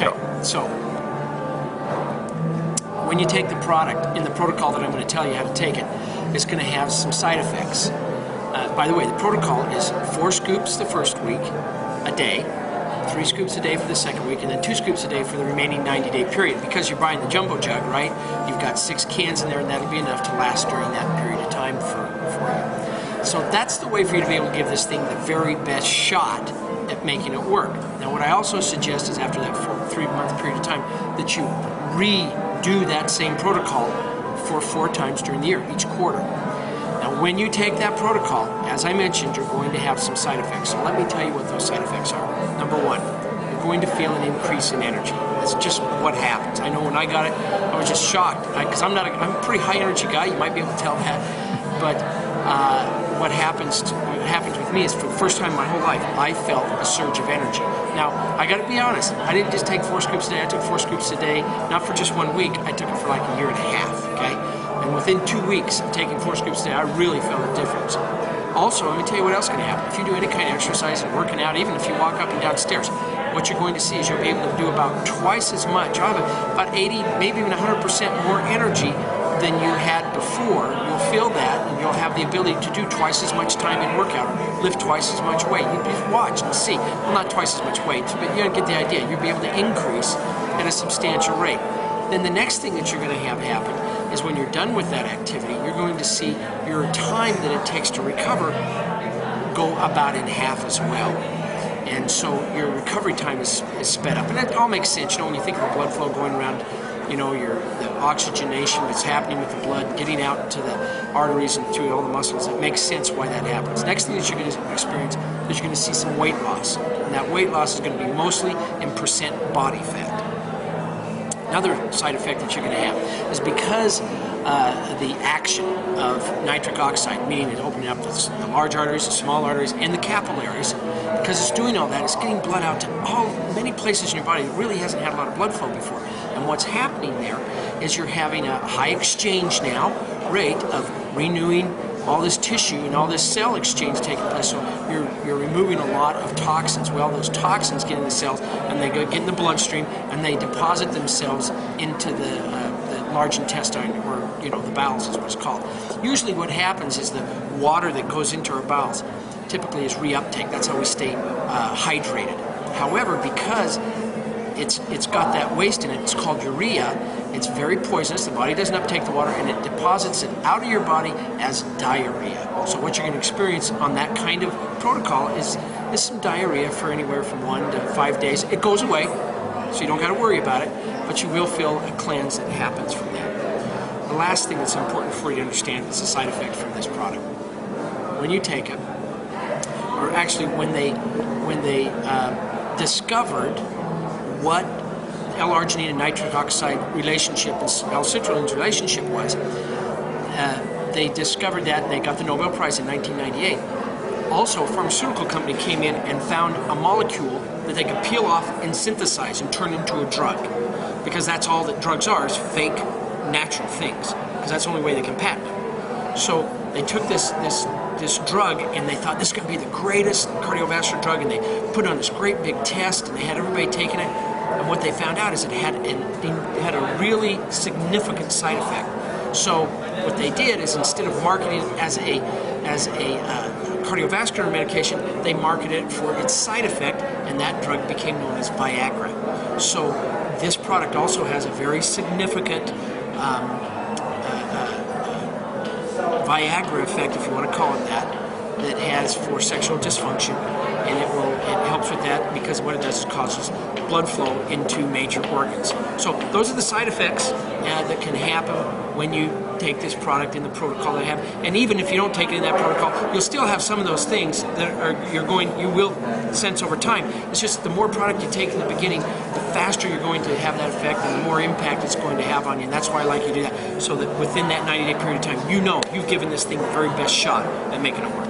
Okay, so when you take the product in the protocol that I'm going to tell you how to take it, it's going to have some side effects. By the way, the protocol is 4 scoops the first week a day, 3 scoops a day for the second week, and then 2 scoops a day for the remaining 90-day period. Because you're buying the jumbo jug, right? You've got 6 cans in there, and that'll be enough to last during that period of time for you. So that's the way for you to be able to give this thing the very best shot at making it work. Now, what I also suggest is after that 3-month period of time that you redo that same protocol for 4 times during the year, each quarter. Now, when you take that protocol, as I mentioned, you're going to have some side effects. So let me tell you what those side effects are. Number 1, you're going to feel an increase in energy. That's just what happens. I know when I got it, I was just shocked because I'm a pretty high energy guy. You might be able to tell that, but what happens with me is for the first time in my whole life, I felt a surge of energy. Now, I got to be honest. I didn't just take 4 scoops a day. I took 4 scoops a day, not for just 1 week. I took it for like a year and a half. Okay. And within 2 weeks of taking 4 scoops a day, I really felt a difference. Also, let me tell you what else can happen. If you do any kind of exercise and working out, even if you walk up and down stairs, what you're going to see is you'll be able to do about twice as much. You'll have about 80, maybe even 100% more energy than you had before. You'll feel that, and you'll have the ability to do twice as much time in workout, lift twice as much weight. You just watch and see. Well, not twice as much weight, but you get the idea. You'll be able to increase at a substantial rate. Then the next thing that you're going to have happen is when you're done with that activity, you're going to see your time that it takes to recover go about in half as well. And so your recovery time is sped up. And that all makes sense, you know, when you think of the blood flow going around, you know, the oxygenation that's happening with the blood getting out to the arteries and through all the muscles. It makes sense why that happens. Next thing that you're going to experience is you're going to see some weight loss. And that weight loss is going to be mostly in % body fat. Another side effect that you're going to have is because the action of nitric oxide, meaning it's opening up the large arteries, the small arteries, and the capillaries, because it's doing all that, it's getting blood out to many places in your body that really hasn't had a lot of blood flow before. And what's happening there is you're having a high exchange now rate of renewing all this tissue and all this cell exchange taking place. So you're removing a lot of toxins. Well, those toxins get in the cells and they get in the bloodstream and they deposit themselves into the large intestine, or the bowels is what it's called. Usually what happens is the water that goes into our bowels typically is reuptake. That's how we stay hydrated. However, because it's got that waste in it, it's called urea, it's very poisonous. The body doesn't uptake the water and it deposits it out of your body as diarrhea. So what you're going to experience on that kind of protocol is some diarrhea for anywhere from 1 to 5 days. It goes away, so you don't got to worry about it, but you will feel a cleanse that happens from that. The last thing that's important for you to understand is the side effect from this product. When you take it, or actually when they discovered what L-arginine and nitric oxide relationship and L-citrulline's relationship was, they discovered that and they got the Nobel Prize in 1998. Also, a pharmaceutical company came in and found a molecule that they could peel off and synthesize and turn into a drug, because that's all that drugs are, is fake natural things, because that's the only way they can patent them. So they took this drug and they thought this is going to be the greatest cardiovascular drug, and they put it on this great big test and they had everybody taking it, and what they found out is it had a really significant side effect. So what they did is, instead of marketing it as a cardiovascular medication, they marketed it for its side effect, and that drug became known as Viagra. So this product also has a very significant Viagra effect, if you want to call it that has for sexual dysfunction, and it helps with that, because what it does is causes blood flow into major organs. So those are the side effects that can happen when you take this product in the protocol that I have. And even if you don't take it in that protocol, you'll still have some of those things that you will sense over time. It's just the more product you take in the beginning, the faster you're going to have that effect and the more impact it's going to have on you. And that's why I like you to do that, so that within that 90-day period of time, you've given this thing the very best shot at making it work.